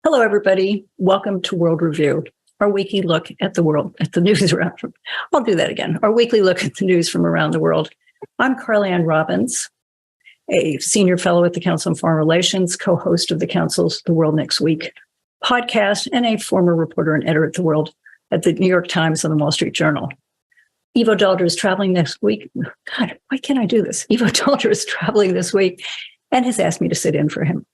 Hello, everybody. Welcome to World Review, our weekly look at the world, at the news around. I'll do that again. Our weekly look at the news from around the world. I'm Carla Robbins, a senior fellow at the Council on Foreign Relations, co-host of the Council's The World Next Week podcast, and a former reporter and editor at The World at the New York Times and the Wall Street Journal. Ivo Dalder is traveling next week. God, why can't I do this? Ivo Dalder is traveling this week and has asked me to sit in for him.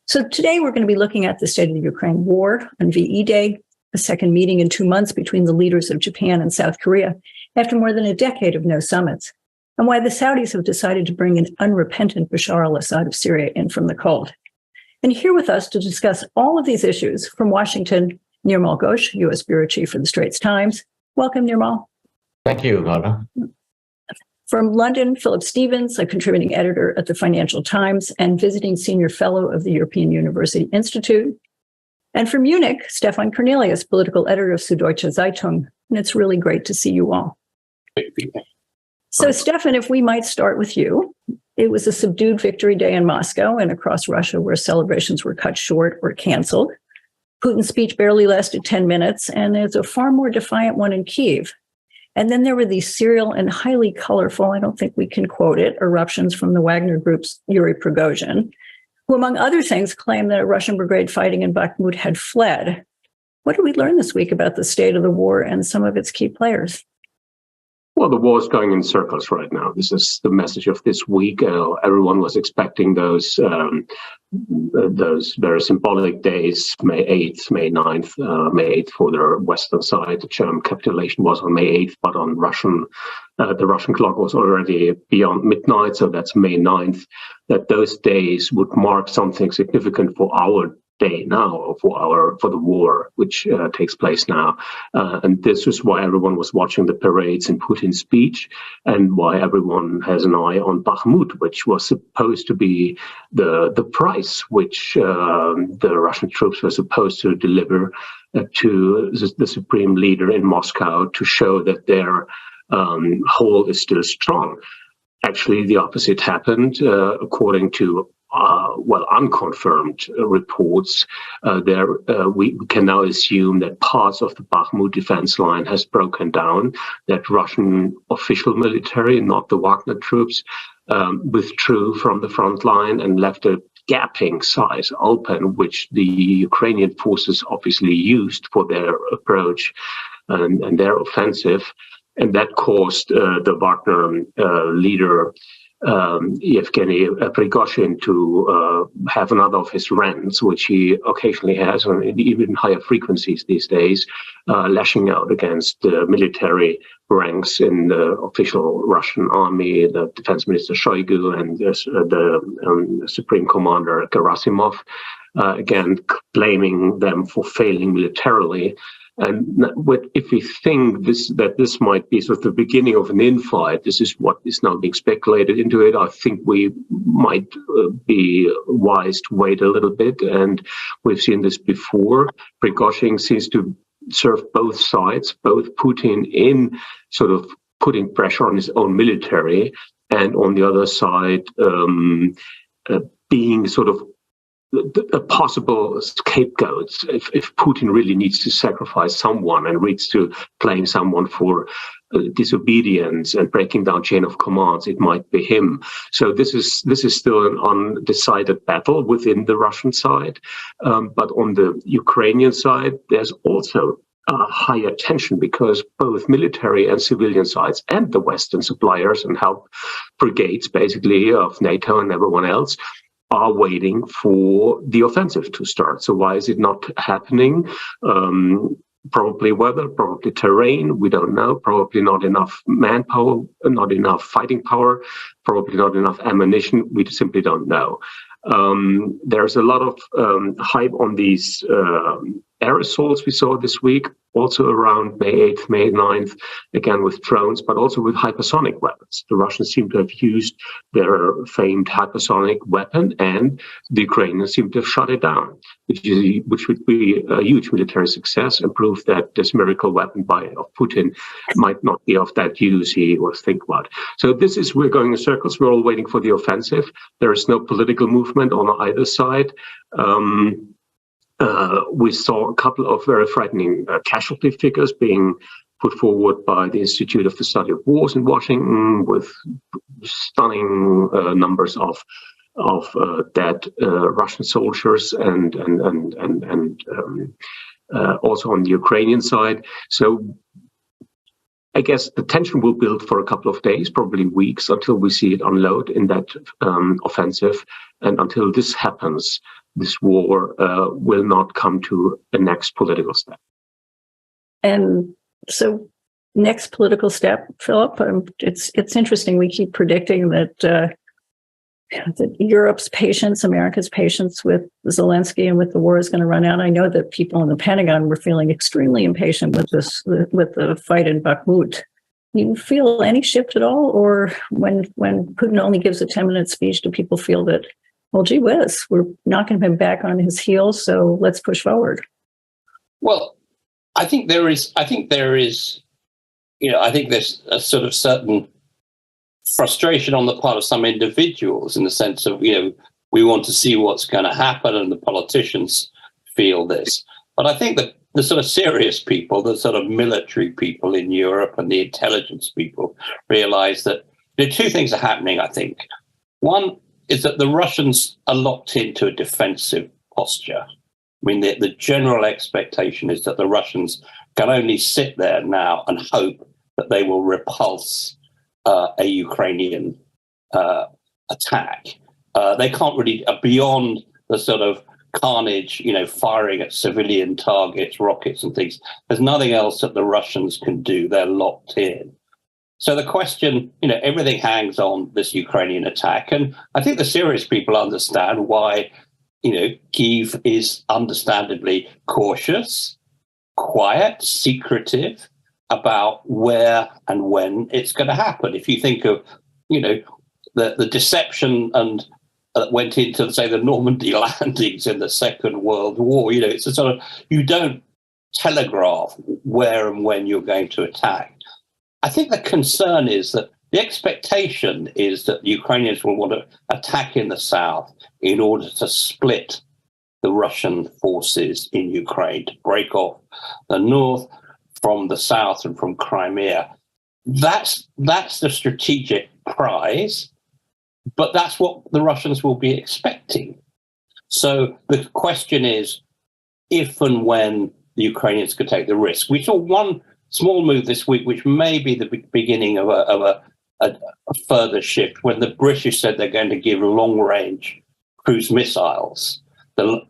So today we're going to be looking at the state of the Ukraine war on VE Day, a second meeting in 2 months between the leaders of Japan and South Korea after more than a decade of no summits, and why the Saudis have decided to bring an unrepentant Bashar al-Assad of Syria in from the cold. And here with us to discuss all of these issues from Washington, Nirmal Ghosh, U.S. Bureau Chief for the Straits Times. Welcome, Nirmal. Thank you, Carla. From London, Philip Stevens, a contributing editor at the Financial Times and visiting senior fellow of the European University Institute. And from Munich, Stefan Kornelius, political editor of Süddeutsche Zeitung. And it's really great to see you all. So, Stefan, if we might start with you. It was a subdued victory day in Moscow and across Russia where celebrations were cut short or canceled. Putin's speech barely lasted 10 minutes, and there's a far more defiant one in Kyiv. And then there were these serial and highly colorful, I don't think we can quote it, eruptions from the Wagner Group's Yuri Prigozhin, who, among other things, claimed that a Russian brigade fighting in Bakhmut had fled. What did we learn this week about the state of the war and some of its key players? Well, the war is going in circles right now. This is the message of this week. Everyone was expecting those very symbolic days, May 8th, May 9th, May 8th for the Western side. The German capitulation was on May 8th, but on the Russian clock was already beyond midnight, so that's May 9th, that those days would mark something significant for our day now, for the war which takes place now, and this is why everyone was watching the parades in Putin's speech, and why everyone has an eye on Bakhmut, which was supposed to be the price which the Russian troops were supposed to deliver to the supreme leader in Moscow to show that their hold is still strong. Actually, the opposite happened, according to unconfirmed reports. We can now assume that parts of the Bakhmut defense line has broken down, that Russian official military, not the Wagner troops, withdrew from the front line and left a gapping size open, which the Ukrainian forces obviously used for their approach and their offensive. And that caused the Wagner leader, Yevgeny Prigozhin, to have another of his rants, which he occasionally has on even higher frequencies these days, lashing out against the military ranks in the official Russian army, the defense minister Shoigu and the supreme commander Gerasimov, again blaming them for failing militarily. And if we think that this might be sort of the beginning of an infight, this is what is now being speculated into it. I think we might be wise to wait a little bit. And we've seen this before. Prigozhin seems to serve both sides, both Putin in sort of putting pressure on his own military, and on the other side, being sort of a possible scapegoats if Putin really needs to sacrifice someone and needs to blame someone for disobedience and breaking down chain of commands, it might be him. So this is still an undecided battle within the Russian side, but on the Ukrainian side, there's also higher tension because both military and civilian sides and the Western suppliers and help brigades, basically of NATO and everyone else, are waiting for the offensive to start. So why is it not happening? Probably weather, probably terrain, we don't know. Probably not enough manpower, not enough fighting power, probably not enough ammunition. We simply don't know. There's a lot of hype on these aerosols we saw this week, also around May 8th, May 9th, again with drones, but also with hypersonic weapons. The Russians seem to have used their famed hypersonic weapon, and the Ukrainians seem to have shot it down, which would be a huge military success and prove that this miracle weapon of Putin might not be of that use he was thinking about. So we're going in circles. We're all waiting for the offensive. There is no political movement on either side. we saw a couple of very frightening casualty figures being put forward by the Institute of the Study of Wars in Washington, with stunning numbers of dead Russian soldiers and also on the Ukrainian side. So I guess the tension will build for a couple of days, probably weeks, until we see it unload in that offensive. And until this happens, this war will not come to a next political step. And so, next political step, Philip, it's interesting. We keep predicting that Europe's patience, America's patience with Zelensky and with the war is going to run out. I know that people in the Pentagon were feeling extremely impatient with the fight in Bakhmut. Do you feel any shift at all? Or when Putin only gives a 10-minute speech, do people feel that, well, gee whiz, we're knocking him back on his heels, so let's push forward? Well, I think there's a sort of certain frustration on the part of some individuals in the sense of, we want to see what's going to happen, and the politicians feel this. But I think that the sort of serious people, the sort of military people in Europe and the intelligence people realize that two things are happening, I think. One is that the Russians are locked into a defensive posture. I mean, the general expectation is that the Russians can only sit there now and hope that they will repulse a Ukrainian attack. They can't really, beyond the sort of carnage, firing at civilian targets, rockets and things, there's nothing else that the Russians can do. They're locked in. So the question, everything hangs on this Ukrainian attack. And I think the serious people understand why, Kyiv is understandably cautious, quiet, secretive about where and when it's going to happen. If you think of, the deception and that went into, say, the Normandy landings in the Second World War, it's a sort of, you don't telegraph where and when you're going to attack. I think the concern is that the expectation is that the Ukrainians will want to attack in the south in order to split the Russian forces in Ukraine, to break off the north from the south and from Crimea. That's the strategic prize, but that's what the Russians will be expecting. So the question is, if and when the Ukrainians could take the risk. We saw one small move this week, which may be the beginning of a further shift, when the British said they're going to give long-range cruise missiles to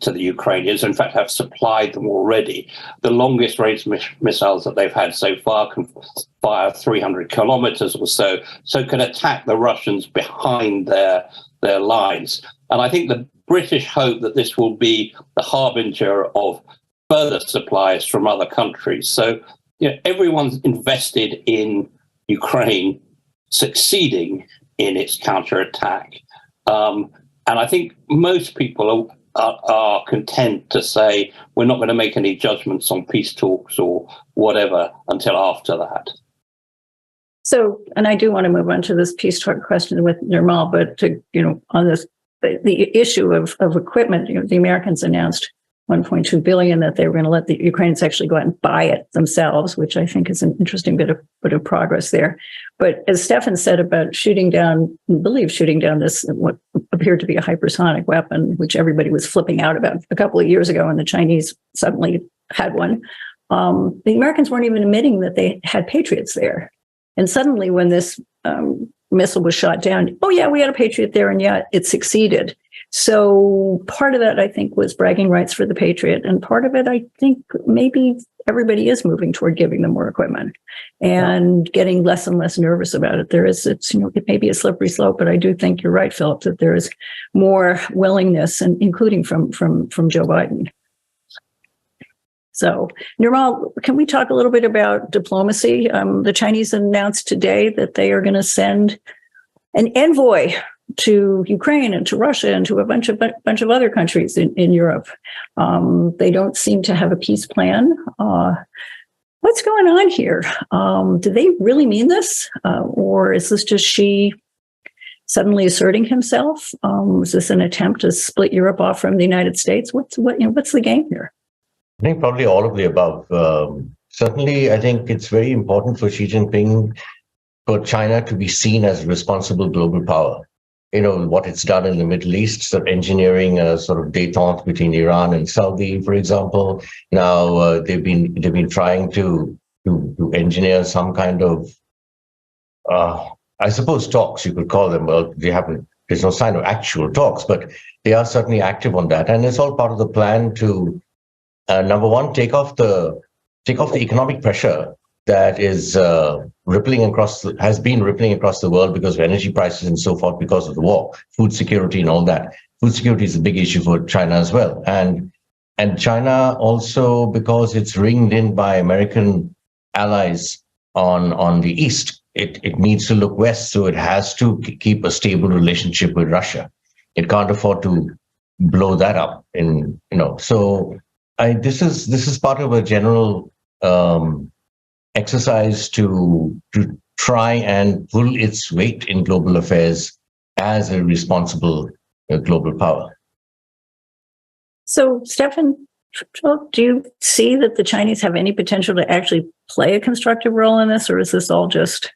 the Ukrainians. In fact, have supplied them already. The longest range missiles that they've had so far can fire 300 kilometers or so can attack the Russians behind their lines. And I think the British hope that this will be the harbinger of further supplies from other countries. So, everyone's invested in Ukraine succeeding in its counterattack. And I think most people are content to say we're not going to make any judgments on peace talks or whatever until after that. So, and I do want to move on to this peace talk question with Nirmal, but on this, the issue of equipment, the Americans announced $1.2 billion that they were going to let the Ukrainians actually go out and buy it themselves, which I think is an interesting bit of progress there. But as Stefan said about shooting down this, what appeared to be a hypersonic weapon, which everybody was flipping out about a couple of years ago, and the Chinese suddenly had one. The Americans weren't even admitting that they had Patriots there. And suddenly when this missile was shot down, oh yeah, we had a Patriot there, and yeah, it succeeded. So part of that, I think, was bragging rights for the Patriot. And part of it, I think, maybe everybody is moving toward giving them more equipment and getting less and less nervous about it. It may be a slippery slope, but I do think you're right, Philip, that there is more willingness, and including from Joe Biden. So, Nirmal, can we talk a little bit about diplomacy? The Chinese announced today that they are going to send an envoy to Ukraine and to Russia and to a bunch of other countries in Europe. They don't seem to have a peace plan. What's going on here? Do they really mean this? Or is this just Xi suddenly asserting himself? Was this an attempt to split Europe off from the United States? What's the game here? I think probably all of the above. Certainly, I think it's very important for Xi Jinping, for China to be seen as a responsible global power. What it's done in the Middle East, sort of engineering a sort of détente between Iran and Saudi, for example. Now they've been trying to engineer some kind of, I suppose, talks, you could call them. Well, there's no sign of actual talks, but they are certainly active on that, and it's all part of the plan to, number one, take off the economic pressure that is has been rippling across the world because of energy prices and so forth, because of the war, food security and all that. Food security is a big issue for China as well. And China also, because it's ringed in by American allies on the East, it needs to look west, so it has to keep a stable relationship with Russia. It can't afford to blow that up. So this is part of a general exercise to try and pull its weight in global affairs as a responsible global power. So, Stefan, do you see that the Chinese have any potential to actually play a constructive role in this, or is this all just...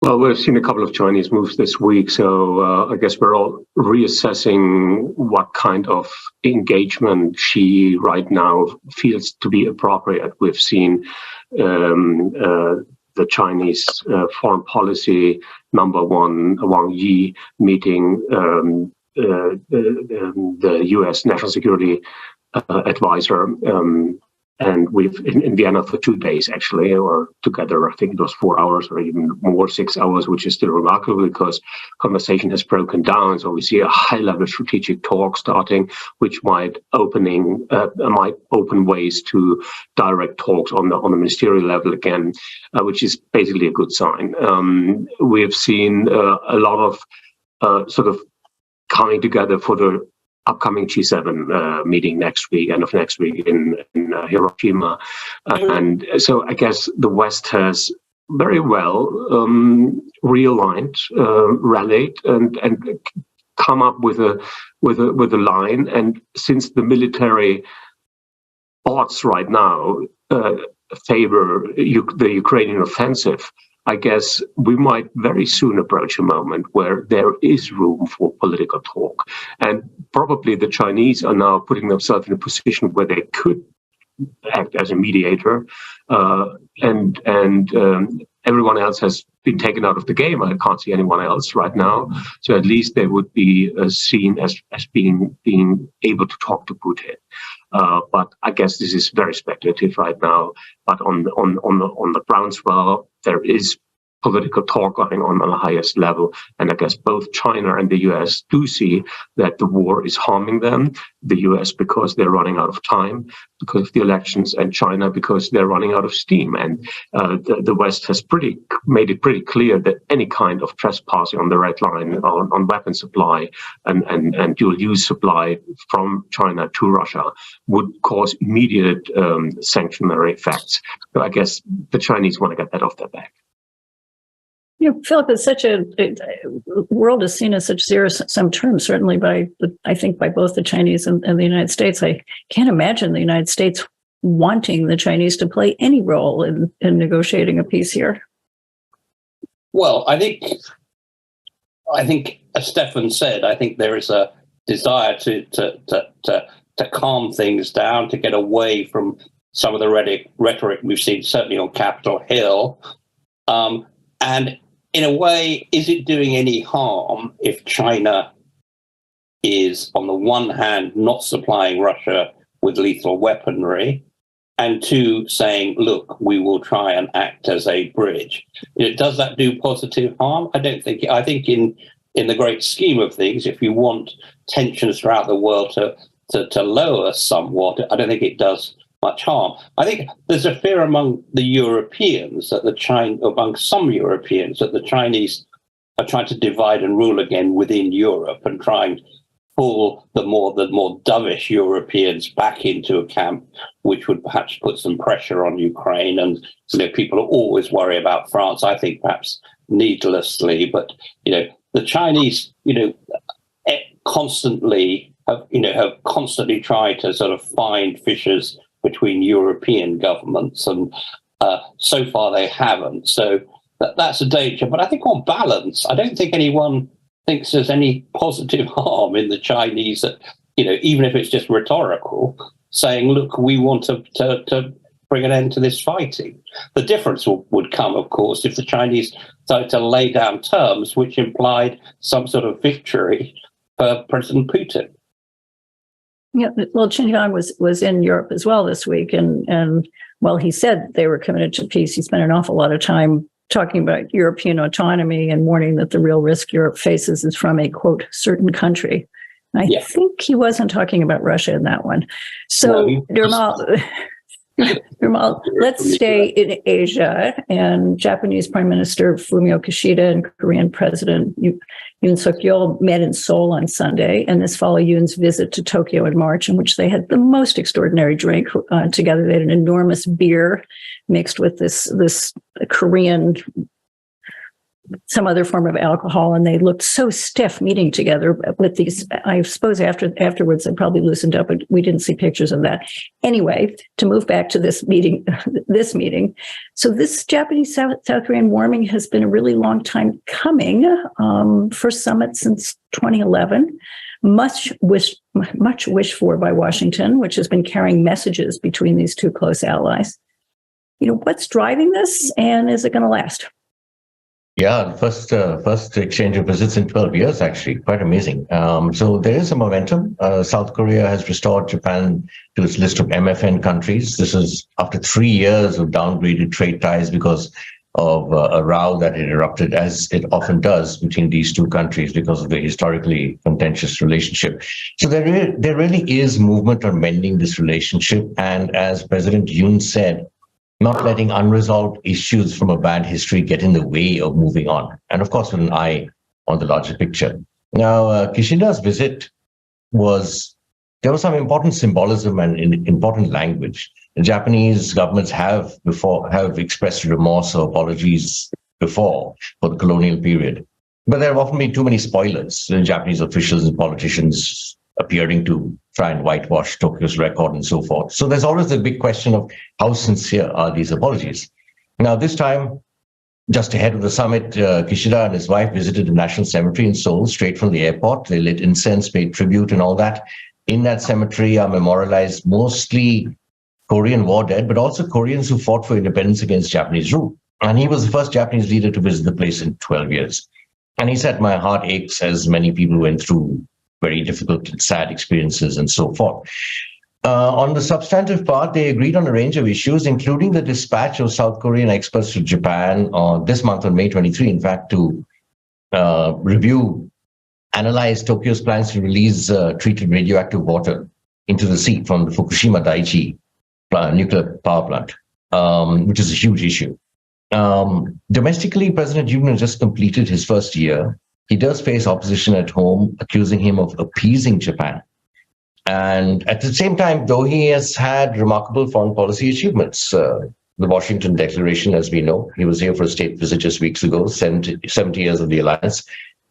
Well, we've seen a couple of Chinese moves this week, so I guess we're all reassessing what kind of engagement Xi right now feels to be appropriate. We've seen the Chinese foreign policy number one, Wang Yi, meeting the U.S. National Security Advisor, and we've in Vienna for 2 days, actually, or together, I think it was 4 hours or even more, 6 hours, which is still remarkable because conversation has broken down. So we see a high-level strategic talk starting, which might open ways to direct talks on the ministerial level again, which is basically a good sign. We have seen a lot of sort of coming together for the upcoming G7 meeting next week, end of next week in Hiroshima. And so I guess the West has very well realigned, rallied, and come up with a line. And since the military odds right now favor the Ukrainian offensive, I guess we might very soon approach a moment where there is room for political talk. And probably the Chinese are now putting themselves in a position where they could act as a mediator, and everyone else has been taken out of the game. I can't see anyone else right now. So at least they would be seen as being able to talk to Putin. But I guess this is very speculative right now. But on the groundswell, there is political talk going on the highest level. And I guess both China and the US do see that the war is harming them. The US because they're running out of time because of the elections, and China because they're running out of steam. And the West has made it pretty clear that any kind of trespassing on the red line on weapon supply and dual use supply from China to Russia would cause immediate sanctionary effects. So I guess the Chinese want to get that off their back. Philip, it's the world is seen as such zero-sum terms, certainly by both the Chinese and the United States. I can't imagine the United States wanting the Chinese to play any role in negotiating a peace here. Well, I think, as Stefan said, I think there is a desire to calm things down, to get away from some of the rhetoric we've seen, certainly on Capitol Hill, and in a way, is it doing any harm if China is, on the one hand, not supplying Russia with lethal weaponry, and two, saying, look, we will try and act as a bridge? Does that do positive harm? I don't think. I think in the great scheme of things, if you want tensions throughout the world to lower somewhat, I don't think it does much harm. I think there's a fear among the Europeans among some Europeans that the Chinese are trying to divide and rule again within Europe and try and pull the more dovish Europeans back into a camp, which would perhaps put some pressure on Ukraine. And people always worry about France. I think perhaps needlessly, but the Chinese, constantly have constantly tried to sort of find fissures between European governments, and so far they haven't. So that's a danger. But I think on balance, I don't think anyone thinks there's any positive harm in the Chinese, even if it's just rhetorical, saying, look, we want to bring an end to this fighting. The difference would come, of course, if the Chinese started to lay down terms which implied some sort of victory for President Putin. Yeah, well, Xinjiang was in Europe as well this week, and while he said they were committed to peace, he spent an awful lot of time talking about European autonomy and warning that the real risk Europe faces is from a, quote, certain country. I think he wasn't talking about Russia in that one. So, Nirmal, let's stay in Asia. And Japanese Prime Minister Fumio Kishida and Korean President Yoon Suk-yeol met in Seoul on Sunday. And this followed Yoon's visit to Tokyo in March, in which they had the most extraordinary drink together. They had an enormous beer mixed with this Korean, some other form of alcohol, and they looked so stiff meeting together with these. I suppose afterwards they probably loosened up, but we didn't see pictures of that. Anyway, to move back to this meeting. So this Japanese South Korean warming has been a really long time coming. First summit since 2011. Much wished for by Washington, which has been carrying messages between these two close allies. What's driving this, and is it going to last? Yeah, first exchange of visits in 12 years, actually. Quite amazing. So there is a momentum. South Korea has restored Japan to its list of MFN countries. This is after 3 years of downgraded trade ties because of a row that had erupted, as it often does, between these two countries because of the historically contentious relationship. So there really is movement on mending this relationship. And as President Yoon said, not letting unresolved issues from a bad history get in the way of moving on. And of course, with an eye on the larger picture. Now, Kishida's visit there was some important symbolism and important language. The Japanese governments have expressed remorse or apologies before for the colonial period. But there have often been too many spoilers. The Japanese officials and politicians appearing to try and whitewash Tokyo's record and so forth. So there's always the big question of how sincere are these apologies? Now, this time, just ahead of the summit, Kishida and his wife visited the National Cemetery in Seoul, straight from the airport. They lit incense, paid tribute and all that. In that cemetery are memorialized mostly Korean war dead, but also Koreans who fought for independence against Japanese rule. And he was the first Japanese leader to visit the place in 12 years. And he said, my heart aches as many people went through very difficult and sad experiences and so forth. On the substantive part, they agreed on a range of issues, including the dispatch of South Korean experts to Japan this month on May 23, in fact, to analyze Tokyo's plans to release treated radioactive water into the sea from the Fukushima Daiichi nuclear power plant, which is a huge issue. Domestically, President Yoon has just completed his first year. He does face opposition at home, accusing him of appeasing Japan. And at the same time, though, he has had remarkable foreign policy achievements. The Washington Declaration, as we know, he was here for a state visit just weeks ago, 70 years of the alliance.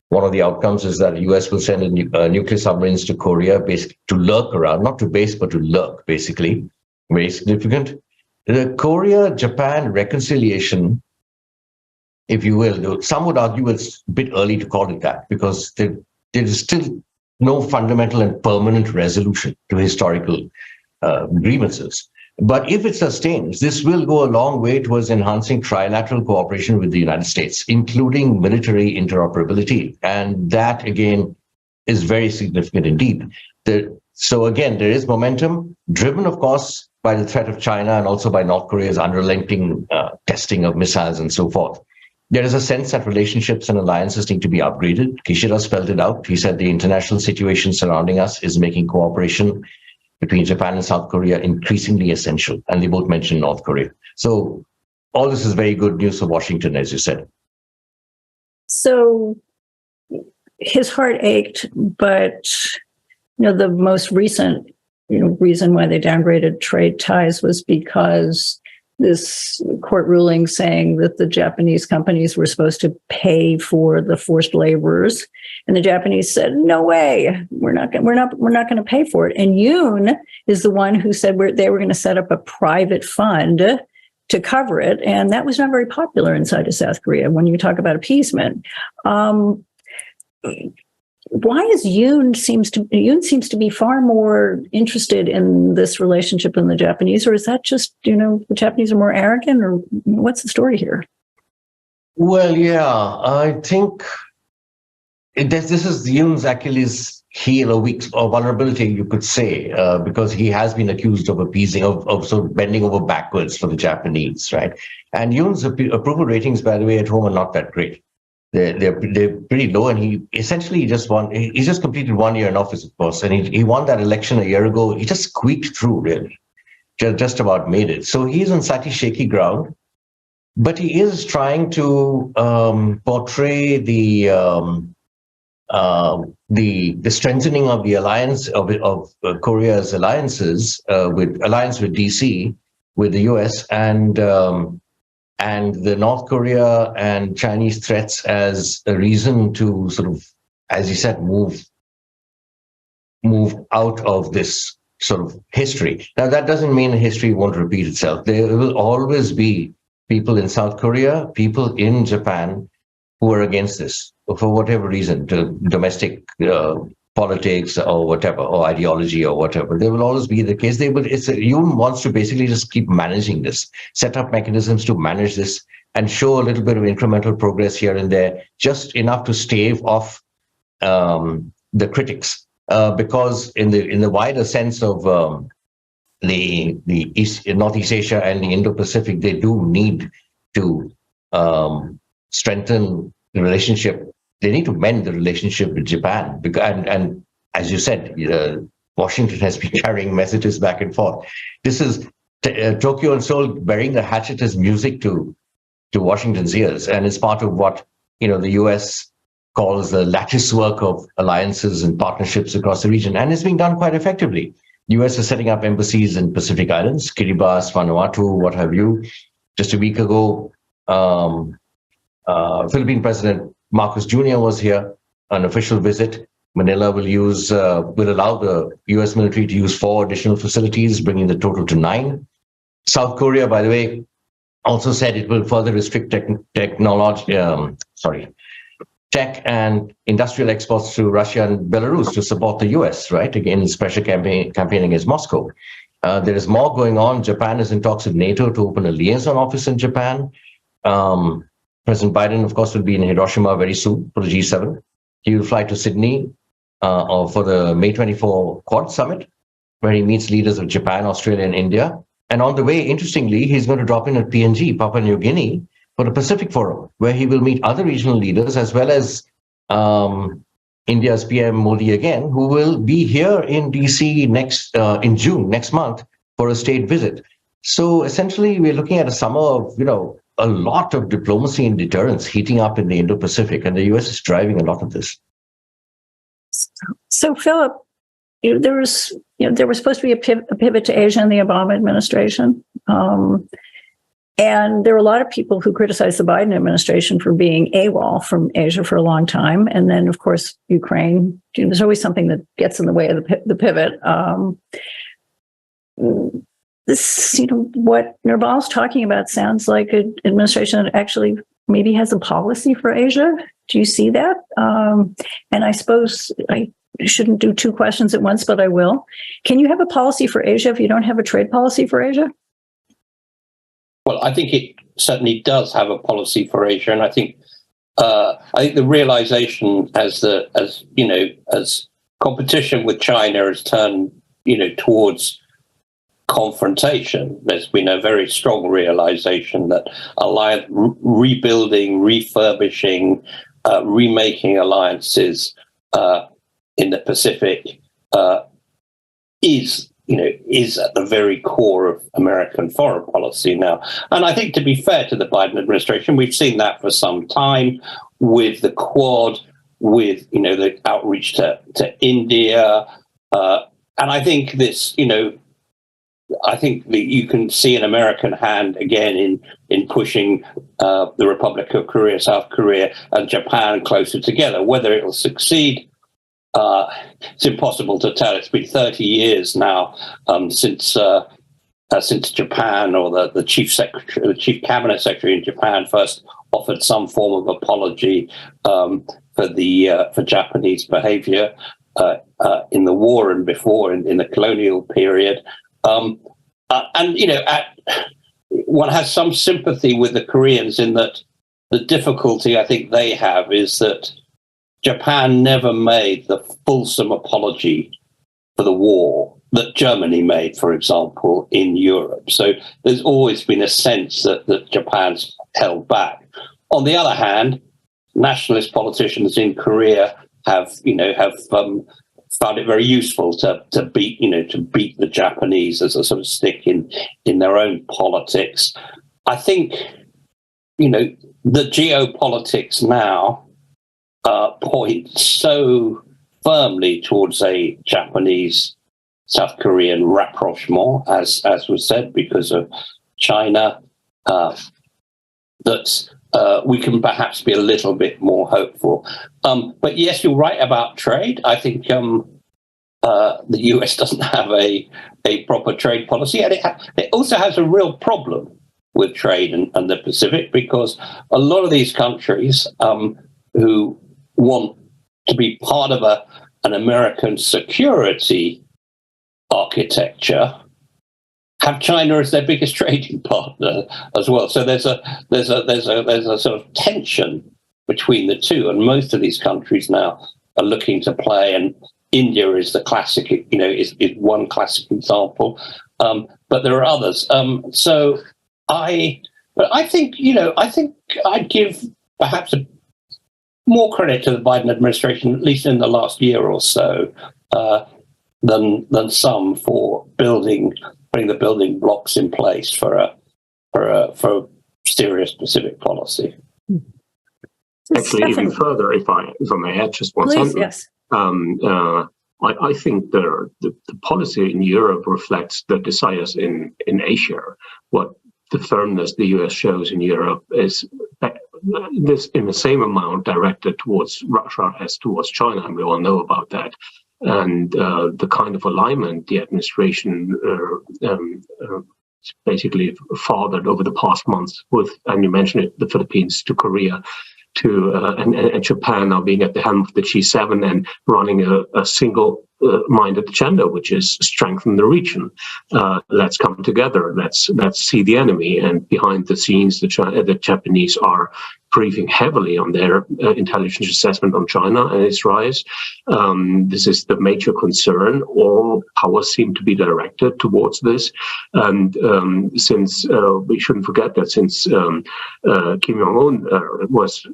One of the outcomes is that the US will send nuclear submarines to Korea, basically to lurk around, not to base, but to lurk, basically. Very significant. The Korea-Japan reconciliation, if you will, some would argue it's a bit early to call it that because there is still no fundamental and permanent resolution to historical grievances. But if it sustains, this will go a long way towards enhancing trilateral cooperation with the United States, including military interoperability. And that, again, is very significant indeed. So again, there is momentum, driven, of course, by the threat of China and also by North Korea's unrelenting testing of missiles and so forth. There is a sense that relationships and alliances need to be upgraded. Kishida spelled it out. He said the international situation surrounding us is making cooperation between Japan and South Korea increasingly essential. And they both mentioned North Korea. So all this is very good news for Washington, as you said. So his heart ached, but the most recent reason why they downgraded trade ties was because this court ruling saying that the Japanese companies were supposed to pay for the forced laborers, and the Japanese said, "No way, we're not going to pay for it." And Yoon is the one who said they were going to set up a private fund to cover it, and that was not very popular inside of South Korea when you talk about appeasement. Why is Yoon seems to be far more interested in this relationship than the Japanese, or is that just, the Japanese are more arrogant, or what's the story here? Well, yeah, I think this is Yoon's Achilles heel or vulnerability, you could say, because he has been accused of appeasing, of sort of bending over backwards for the Japanese, right? And Yoon's approval ratings, by the way, at home are not that great. They're pretty low, and he essentially just completed 1 year in office, of course, and he won that election a year ago. He just squeaked through, really, just about made it. So he's on slightly shaky ground, but he is trying to portray the strengthening of the alliance of Korea's alliance with DC, with the US, and the North Korea and Chinese threats as a reason to sort of, as you said, move out of this sort of history. Now, that doesn't mean history won't repeat itself. There will always be people in South Korea, people in Japan who are against this for whatever reason, to domestic politics or whatever, or ideology or whatever. There will always be the case. Yoon wants to basically just keep managing this, set up mechanisms to manage this, and show a little bit of incremental progress here and there, just enough to stave off the critics. Because in the wider sense of the Northeast Asia and the Indo-Pacific, they do need to strengthen the relationship. They need to mend the relationship with Japan. And as you said, Washington has been carrying messages back and forth. This is Tokyo and Seoul bearing the hatchet as music to Washington's ears. And it's part of what the US calls the lattice work of alliances and partnerships across the region. And it's being done quite effectively. The US is setting up embassies in Pacific Islands, Kiribati, Vanuatu, what have you. Just a week ago, Philippine President Marcos Jr. was here, an official visit. Manila will allow the US military to use 4 additional facilities, bringing the total to 9. South Korea, by the way, also said it will further restrict tech and industrial exports to Russia and Belarus to support the US, right? Again, it's pressure campaign against Moscow. There is more going on. Japan is in talks with NATO to open a liaison office in Japan. President Biden, of course, will be in Hiroshima very soon for the G7. He will fly to Sydney for the May 24 Quad Summit, where he meets leaders of Japan, Australia, and India. And on the way, interestingly, he's going to drop in at PNG, Papua New Guinea, for the Pacific Forum, where he will meet other regional leaders, as well as India's PM Modi again, who will be here in DC in June, next month, for a state visit. So essentially, we're looking at a summer of, a lot of diplomacy and deterrence heating up in the Indo-Pacific, and the US is driving a lot of this. So, Philip, there was supposed to be a pivot to Asia in the Obama administration, and there were a lot of people who criticized the Biden administration for being AWOL from Asia for a long time, and then, of course, Ukraine. There's always something that gets in the way of the pivot. This, what Nirmal's talking about sounds like an administration that actually maybe has a policy for Asia. Do you see that? And I suppose I shouldn't do 2 questions at once, but I will. Can you have a policy for Asia if you don't have a trade policy for Asia? Well, I think it certainly does have a policy for Asia, and I think the realization as competition with China has turned, towards confrontation. There's been a very strong realization that rebuilding, refurbishing, remaking alliances in the Pacific is at the very core of American foreign policy now. And I think, to be fair to the Biden administration, we've seen that for some time with the Quad, with the outreach to India, and I think this I think that you can see an American hand again in pushing the Republic of Korea, South Korea, and Japan closer together. Whether it will succeed, it's impossible to tell. It's been 30 years now since Japan, or the chief cabinet secretary in Japan, first offered some form of apology for Japanese behavior in the war and before in the colonial period. And one has some sympathy with the Koreans in that the difficulty I think they have is that Japan never made the fulsome apology for the war that Germany made, for example, in Europe. So there's always been a sense that Japan's held back. On the other hand, nationalist politicians in Korea have found it very useful to beat the Japanese as a sort of stick in their own politics. I think the geopolitics now point so firmly towards a Japanese South Korean rapprochement, as was said, because of China, that we can perhaps be a little bit more hopeful. But yes, you're right about trade. I think the US doesn't have a proper trade policy, and it also has a real problem with trade and the Pacific, because a lot of these countries who want to be part of an American security architecture have China as their biggest trading partner as well. So there's a sort of tension between the two, and most of these countries now are looking to play. And India is the classic, is one classic example, but there are others. I think I'd give perhaps more credit to the Biden administration, at least in the last year or so, than some for putting the building blocks in place for a serious Pacific policy. Actually, even further, if I may add just one sentence. Yes. I think the policy in Europe reflects the desires in Asia. What the firmness the US shows in Europe is this in the same amount directed towards Russia as towards China, and we all know about that. And the kind of alignment the administration basically fathered over the past months with, and you mentioned it, the Philippines to Korea, and Japan now being at the helm of the G7 and running a single-minded agenda, which is strengthen the region. Let's come together. Let's see the enemy. And behind the scenes, the Japanese are briefing heavily on their intelligence assessment on China and its rise. This is the major concern. All powers seem to be directed towards this. And since we shouldn't forget that since Kim Jong-un was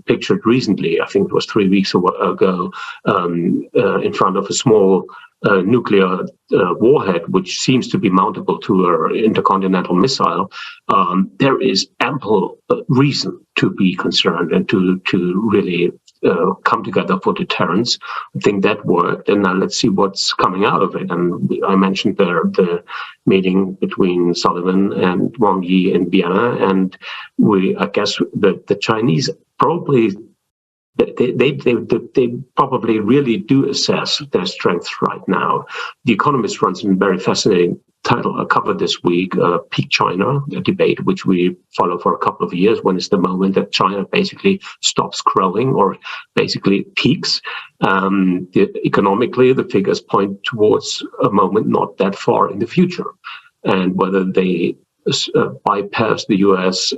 pictured recently, I think it was 3 weeks ago, in front of a small nuclear warhead, which seems to be mountable to an intercontinental missile, there is ample reason to be concerned and to really come together for deterrence. I think that worked, and now let's see what's coming out of it. And I mentioned the meeting between Sullivan and Wang Yi in Vienna, and I guess the Chinese probably. They probably really do assess their strengths right now. The Economist runs a very fascinating title I covered this week, Peak China, a debate which we follow for a couple of years. When is the moment that China basically stops growing or basically peaks? Economically, the figures point towards a moment not that far in the future. And whether they bypass the US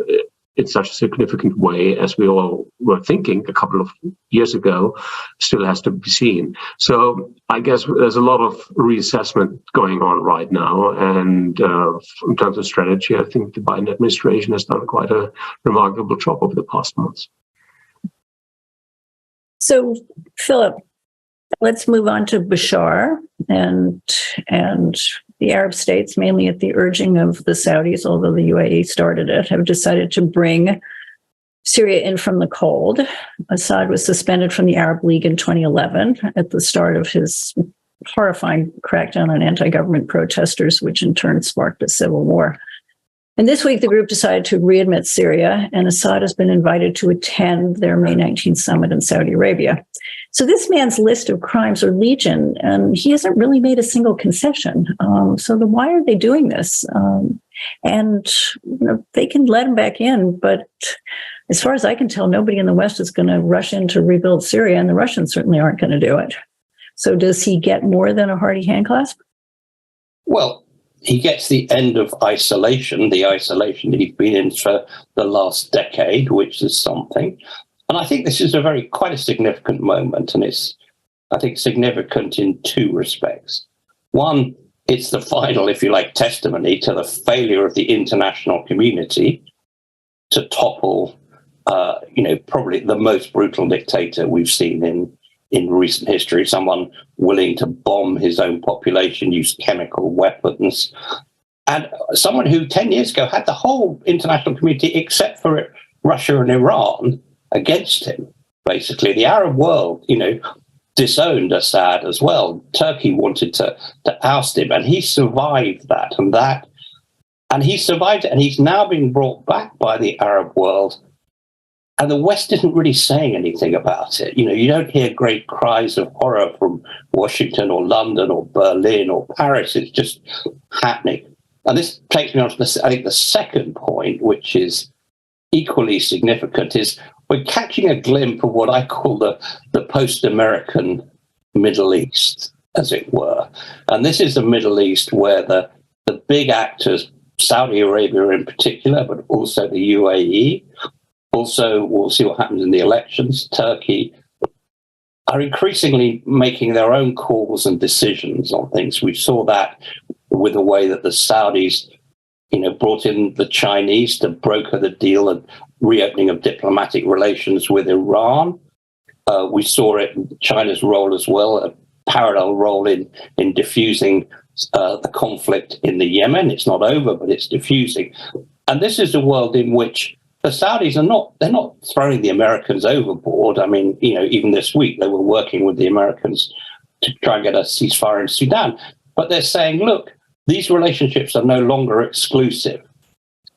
in such a significant way as we all were thinking a couple of years ago still has to be seen. So I guess there's a lot of reassessment going on right now. And in terms of strategy, I think the Biden administration has done quite a remarkable job over the past months. So, Philip, let's move on to Bashar and the Arab states, mainly at the urging of the Saudis, although the UAE started it, have decided to bring Syria in from the cold. Assad was suspended from the Arab League in 2011 at the start of his horrifying crackdown on anti-government protesters, which in turn sparked a civil war. And this week, the group decided to readmit Syria, and Assad has been invited to attend their May 19th summit in Saudi Arabia. So this man's list of crimes are legion, and he hasn't really made a single concession. So then why are they doing this? And they can let him back in, but as far as I can tell, nobody in the West is going to rush in to rebuild Syria, and the Russians certainly aren't going to do it. So does he get more than a hearty handclasp? Well, he gets the end of isolation, the isolation that he's been in for the last decade, which is something. And I think this is quite a significant moment, and it's, I think, significant in two respects. One, it's the final, if you like, testimony to the failure of the international community to topple, probably the most brutal dictator we've seen in recent history, someone willing to bomb his own population, use chemical weapons, and someone who 10 years ago had the whole international community, except for Russia and Iran, against him. Basically, the Arab world, disowned Assad as well. Turkey wanted to oust him, and he survived that, and he survived it, and he's now been brought back by the Arab world. And the West isn't really saying anything about it. You don't hear great cries of horror from Washington or London or Berlin or Paris. It's just happening. And this takes me on to the second point, which is equally significant, is we're catching a glimpse of what I call the post-American Middle East, as it were. And this is a Middle East where the big actors, Saudi Arabia in particular, but also the UAE, also, we'll see what happens in the elections, Turkey, are increasingly making their own calls and decisions on things. We saw that with the way that the Saudis, brought in the Chinese to broker the deal and reopening of diplomatic relations with Iran. We saw it in China's role as well, a parallel role in diffusing the conflict in the Yemen. It's not over, but it's diffusing. And this is a world in which the Saudis they're not throwing the Americans overboard. I mean, even this week they were working with the Americans to try and get a ceasefire in Sudan. But they're saying, look, these relationships are no longer exclusive.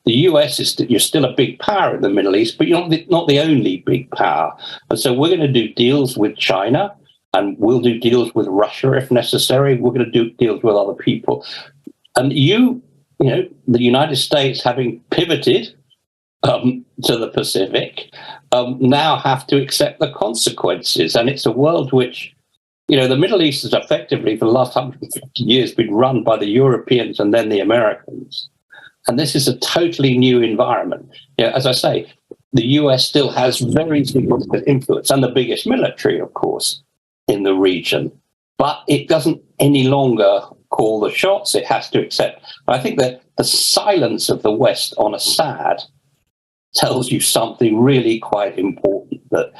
The US you're still a big power in the Middle East, but you're not the only big power. And so we're going to do deals with China, and we'll do deals with Russia if necessary. We're going to do deals with other people. And the United States, having pivoted to the Pacific, now have to accept the consequences. And it's a world which, the Middle East has effectively, for the last 150 years, been run by the Europeans and then the Americans. And this is a totally new environment. As I say, the US still has very significant influence and the biggest military, of course, in the region. But it doesn't any longer call the shots. It has to accept. I think that the silence of the West on Assad tells you something really quite important, that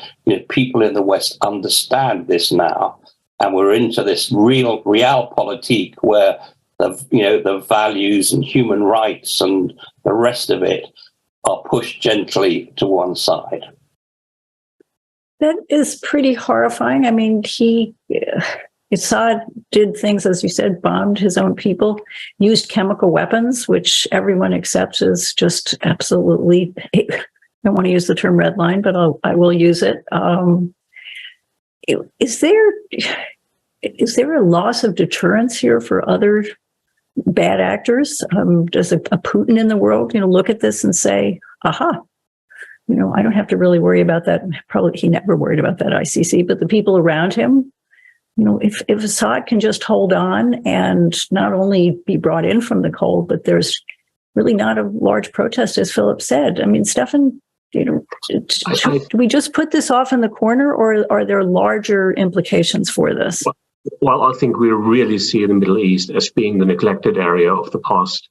people in the West understand this now, and we're into this realpolitik where the values and human rights and the rest of it are pushed gently to one side. That is pretty horrifying. I mean, Assad did things, as you said, bombed his own people, used chemical weapons, which everyone accepts as just absolutely, I don't want to use the term red line, but I will use it. Is there a loss of deterrence here for other bad actors? Does a Putin in the world, look at this and say, aha, I don't have to really worry about that. Probably he never worried about that ICC, but the people around him, if Assad can just hold on and not only be brought in from the cold, but there's really not a large protest, as Philip said. I mean, Stefan, do we just put this off in the corner, or are there larger implications for this? Well, I think we really see the Middle East as being the neglected area of the past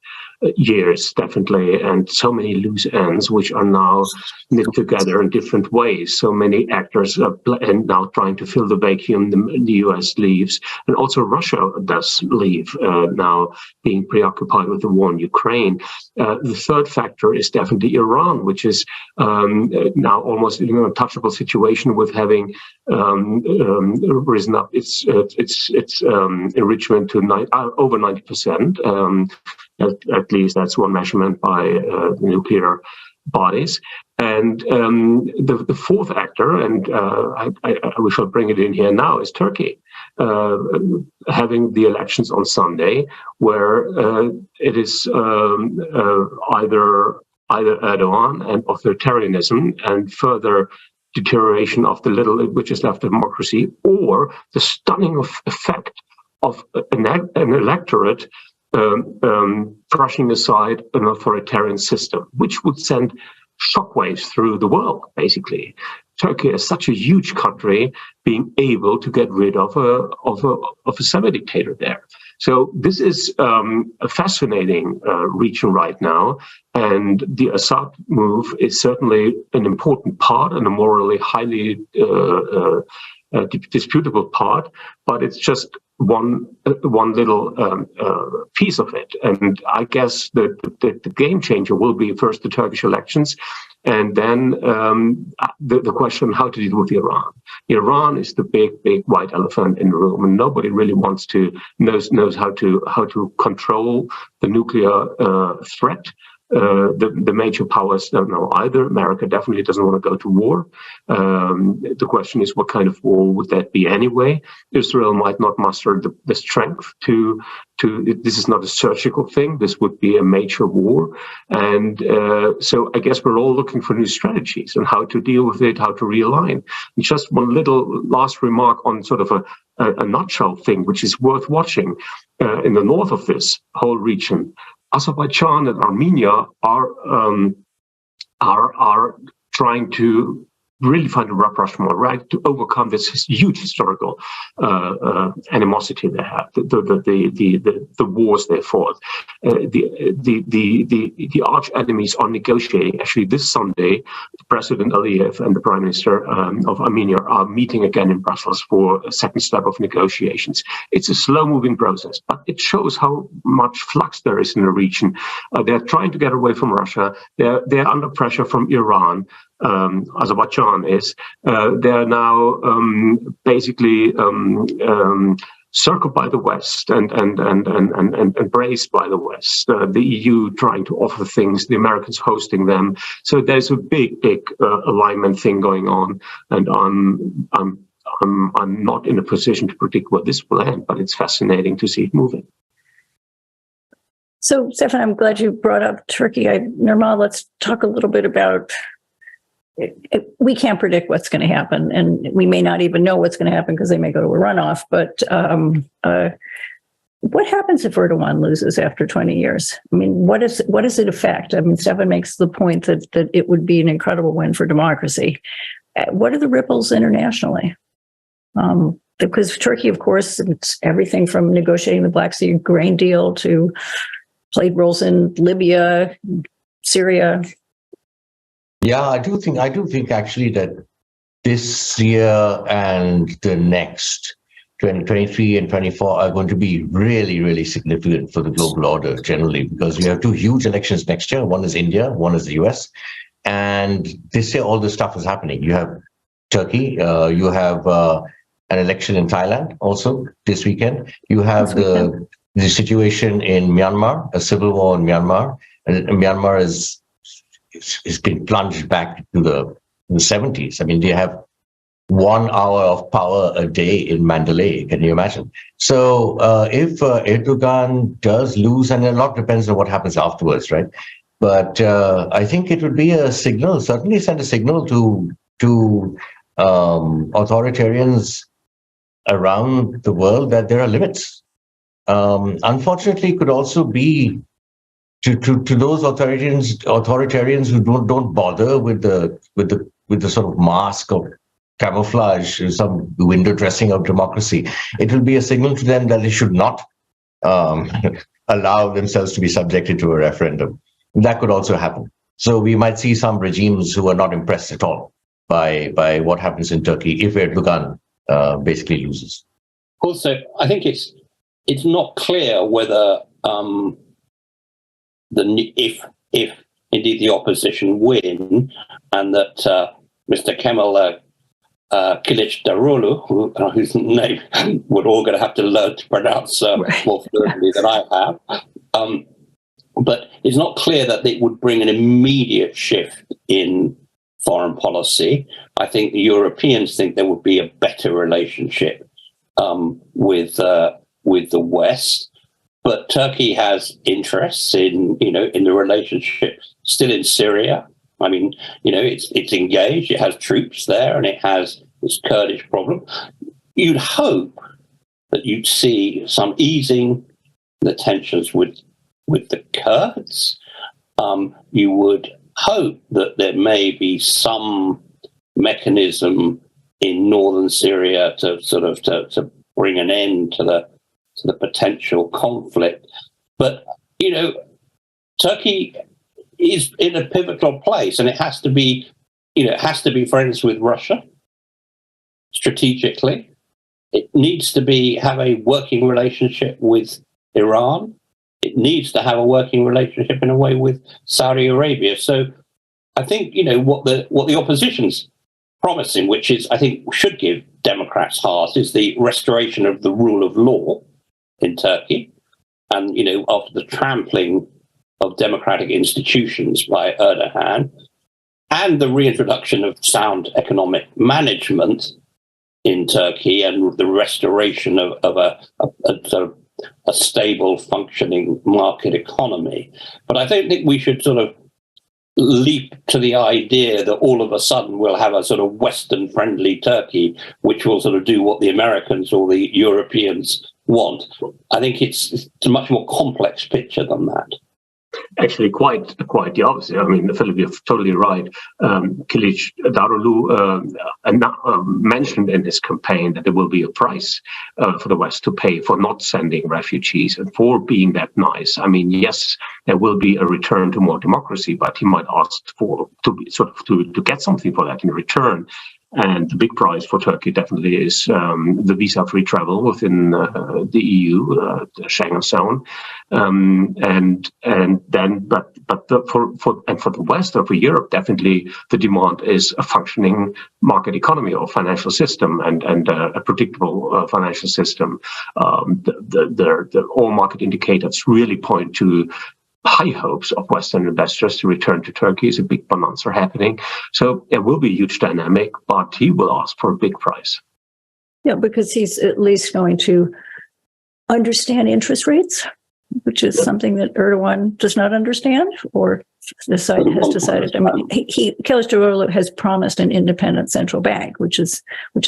years, definitely, and so many loose ends which are now knit together in different ways. So many actors are now trying to fill the vacuum the US leaves, and also Russia does leave now, being preoccupied with the war in Ukraine. The third factor is definitely Iran, which is now almost in an untouchable situation with having risen up its enrichment to over 90%. At least that's one measurement by nuclear bodies. And the fourth actor, and we shall bring it in here now, is Turkey, having the elections on Sunday, where it is either Erdogan and authoritarianism and further deterioration of the little which is left of democracy, or the stunning effect of an electorate brushing aside an authoritarian system, which would send shockwaves through the world, basically. Turkey is such a huge country, being able to get rid of a semi-dictator there. So this is a fascinating region right now, and the Assad move is certainly an important part and a morally highly disputable part, but it's just one little piece of it. And I guess the game changer will be first the Turkish elections, and then the question how to deal with Iran. Iran is the big white elephant in the room, and nobody really knows how to control the nuclear threat. The major powers don't know either. America definitely doesn't want to go to war. The question is, what kind of war would that be anyway? Israel might not muster the strength to. This is not a surgical thing. This would be a major war, and so I guess we're all looking for new strategies on how to deal with it, how to realign. And just one little last remark on sort of a nutshell thing, which is worth watching in the north of this whole region. Azerbaijan and Armenia are trying to really find a rapprochement, right, to overcome this huge historical animosity they have, the wars they fought. The arch enemies are negotiating. Actually, this Sunday, President Aliyev and the Prime Minister of Armenia are meeting again in Brussels for a second step of negotiations. It's a slow-moving process, but it shows how much flux there is in the region. They're trying to get away from Russia. They're under pressure from Iran. Azerbaijan is. They're now basically circled by the West and embraced by the West. The EU trying to offer things, the Americans hosting them. So there's a big alignment thing going on, and I'm not in a position to predict where this will end, but it's fascinating to see it moving. So, Stefan, I'm glad you brought up Turkey. Nirmal, let's talk a little bit about. We can't predict what's going to happen, and we may not even know what's going to happen because they may go to a runoff. But what happens if Erdogan loses after 20 years? I mean, what does it affect? I mean, Stefan makes the point that it would be an incredible win for democracy. What are the ripples internationally? Because Turkey, of course, it's everything from negotiating the Black Sea grain deal to played roles in Libya, Syria. Yeah, I do think actually that this year and the next 2023 and 24 are going to be really, really significant for the global order generally, because we have two huge elections next year. One is India, one is the US. And this year, all this stuff is happening. You have Turkey, you have an election in Thailand also this weekend. You have the situation in Myanmar, a civil war in Myanmar. And Myanmar is been plunged back to the 70s. I mean, they have 1 hour of power a day in Mandalay. Can you imagine? So if Erdogan does lose, and a lot depends on what happens afterwards, right? But I think it would be a signal, certainly send a signal to authoritarians around the world that there are limits. Unfortunately, it could also be to those authoritarians who don't bother with the sort of mask of camouflage, some window dressing of democracy. It will be a signal to them that they should not allow themselves to be subjected to a referendum. That could also happen. So we might see some regimes who are not impressed at all by what happens in Turkey if Erdogan basically loses. Also, I think it's not clear whether if indeed the opposition win, and that Mr. Kemal Kılıçdaroğlu, whose name we're all going to have to learn to pronounce more fluently than I have, but it's not clear that it would bring an immediate shift in foreign policy. I think the Europeans think there would be a better relationship with the West, but Turkey has interests in the relationship still in Syria. I mean, it's engaged. It has troops there, and it has this Kurdish problem. You'd hope that you'd see some easing the tensions with the Kurds. You would hope that there may be some mechanism in northern Syria to to bring an end to the potential conflict. But Turkey is in a pivotal place, and it has to be friends with Russia strategically. It needs to have a working relationship with Iran. It needs to have a working relationship in a way with Saudi Arabia. So I think what the opposition's promising, which is I think should give Democrats heart, is the restoration of the rule of law in Turkey, and after the trampling of democratic institutions by Erdogan, and the reintroduction of sound economic management in Turkey, and the restoration of a stable, functioning market economy. But I don't think we should leap to the idea that all of a sudden we'll have a Western-friendly Turkey, which will do what the Americans or the Europeans want. I think it's a much more complex picture than that. Actually, quite the opposite. I mean, Philip, you're totally right. Kılıçdaroğlu mentioned in his campaign that there will be a price for the West to pay for not sending refugees and for being that nice. I mean, yes, there will be a return to more democracy, but he might ask to get something for that in return. And the big prize for Turkey definitely is the visa-free travel within the EU, the Schengen zone, for the West or for Europe, definitely the demand is a functioning market economy or financial system and a predictable financial system. All market indicators really point to high hopes of Western investors to return to Turkey. Is a big bonanza happening. So it will be a huge dynamic, but he will ask for a big price. Yeah, because he's at least going to understand interest rates, which is something that Erdogan does not understand or has decided. I mean, Kılıçdaroğlu has promised an independent central bank, which is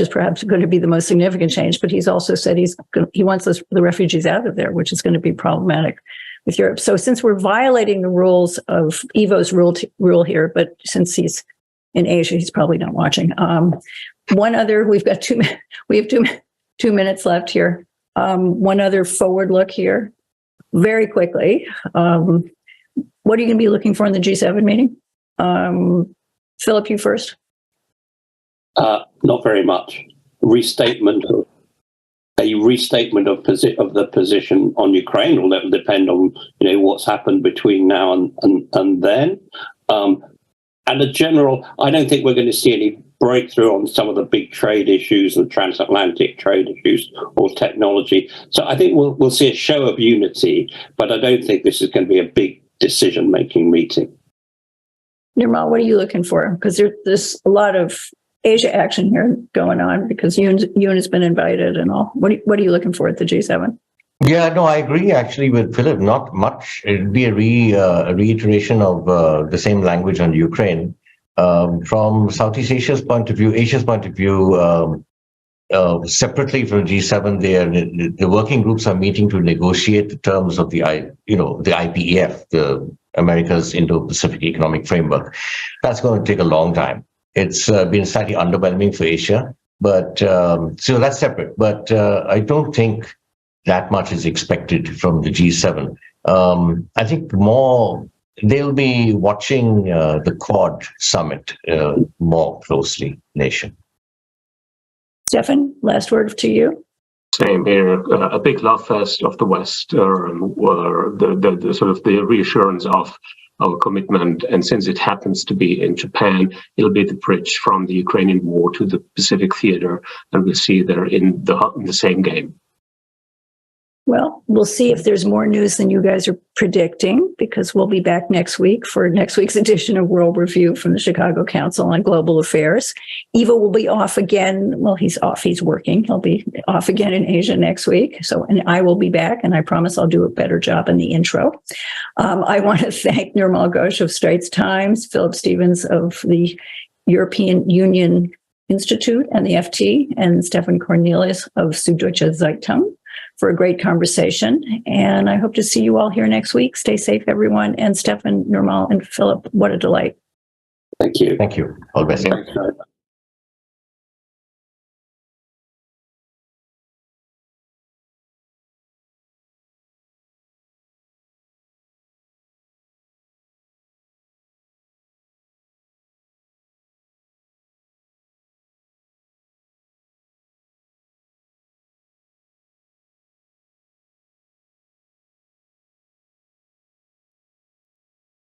perhaps going to be the most significant change. But he's also said he wants the refugees out of there, which is going to be problematic with Europe. So since we're violating the rules of Ivo's rule here, but since he's in Asia, he's probably not watching. One other, we have 2 minutes left here. One other forward look here, very quickly. What are you going to be looking for in the G7 meeting? Philip, you first. Not very much. A restatement of the position on Ukraine. Will depend on what's happened between now and then. And a general, I don't think we're going to see any breakthrough on some of the big trade issues and transatlantic trade issues or technology. So I think we'll see a show of unity, but I don't think this is going to be a big decision-making meeting. Nirmal, what are you looking for? Because there's a lot of Asia action here going on because Yoon has been invited and all. What are you looking for at the G7? Yeah, no, I agree actually with Philip. Not much. It'd be a reiteration of the same language on Ukraine. From Southeast Asia's point of view, separately from the G7, the working groups are meeting to negotiate the terms of the IPEF, the America's Indo-Pacific Economic Framework. That's going to take a long time. It's been slightly underwhelming for Asia, but so that's separate. But I don't think that much is expected from the G7. I think more they'll be watching the Quad summit more closely, nation. Stefan, last word to you. Same here. A big love fest of the West, where the sort of the reassurance of our commitment, and since it happens to be in Japan, it'll be the bridge from the Ukrainian war to the Pacific theater, and we'll see they're in the same game. Well, we'll see if there's more news than you guys are predicting, because we'll be back next week for next week's edition of World Review from the Chicago Council on Global Affairs. Ivo will be off again. Well, he's off. He's working. He'll be off again in Asia next week. And I will be back, and I promise I'll do a better job in the intro. I want to thank Nirmal Ghosh of Straits Times, Philip Stevens of the European Union Institute and the FT, and Stefan Kornelius of Süddeutsche Zeitung for a great conversation. And I hope to see you all here next week. Stay safe, everyone. And Stefan, Nirmal, and Philip, what a delight. Thank you. Thank you. All the best. Thanks very much.